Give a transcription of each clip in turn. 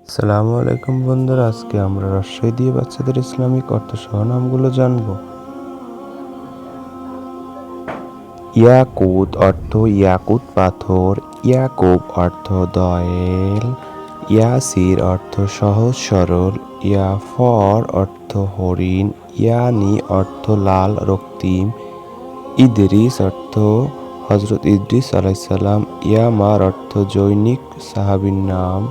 আসসালামু আলাইকুম বন্ধুরা, আজকে আমরা রাজশাহী দিয়ে বাচ্চাদের ইসলামিক অর্থ সহ নামগুলো জানব। ইয়াকুত অর্থ ইয়াকুত পাথর, ইয়াকুব অর্থ দয়েল, ইয়াসির অর্থ সহজ সরল, ইয়াফর অর্থ হরিণ, ইয়ানি অর্থ লাল রক্তিম, ইদরিস অর্থ হজরত ইদ্রিস আলাইসাল্লাম, ইয়ামার অর্থ জৈনিক সাহাবীর নাম,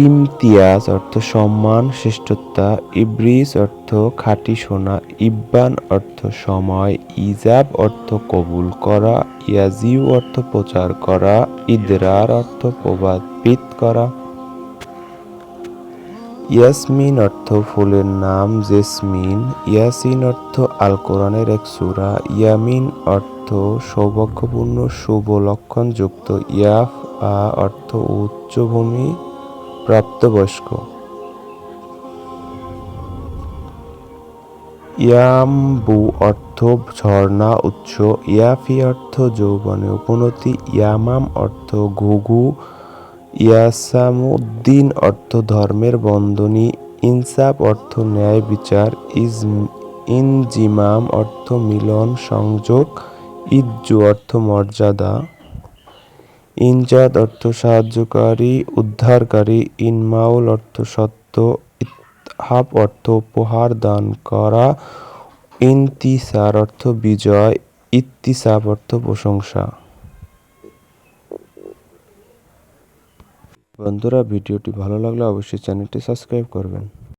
ইমতিয়াজ অর্থ সম্মান শ্রেষ্ঠতা, ইব্রিস অর্থ খাঁটি সোনা, ইব্বান অর্থ সময়, ইজাব অর্থ কবুল করা, ইয়াজিউ অর্থ প্রচার করা, ইদরার অর্থ প্রভাবিত করা, ইয়াসমিন অর্থ ফুলের নাম জেসমিন, ইয়াসিন অর্থ আল কোরআনের এক সূরা, ইয়ামিন অর্থ সৌভাগ্যপূর্ণ শুভ লক্ষণযুক্ত, ইয়াফআ অর্থ উচ্চভূমি প্রাপ্তবয়স্ক, ইয়াম্বু অর্থ ঝর্ণা উৎস, ইয়াফি অর্থ যৌবনে উপনতি, ইয়ামাম অর্থ ঘুঘু, ইয়াসামুদ্দিন অর্থ ধর্মের বন্ধনী, ইনসাফ অর্থ ন্যায় বিচার, ইনজিমাম অর্থ মিলন সংযোগ, ইজ্জু অর্থ মর্যাদা, ইনজাদ অর্থ সাহায্যকারী উদ্ধারকারী, ইনমাউল অর্থ সত্য, ইতহাফ অর্থ উপহার দান করা, ইনতিসার অর্থ বিজয়, ইত্তিসাব অর্থ প্রশংসা। বন্ধুরা, ভিডিওটি ভালো লাগলে অবশ্যই চ্যানেলটি সাবস্ক্রাইব করবেন।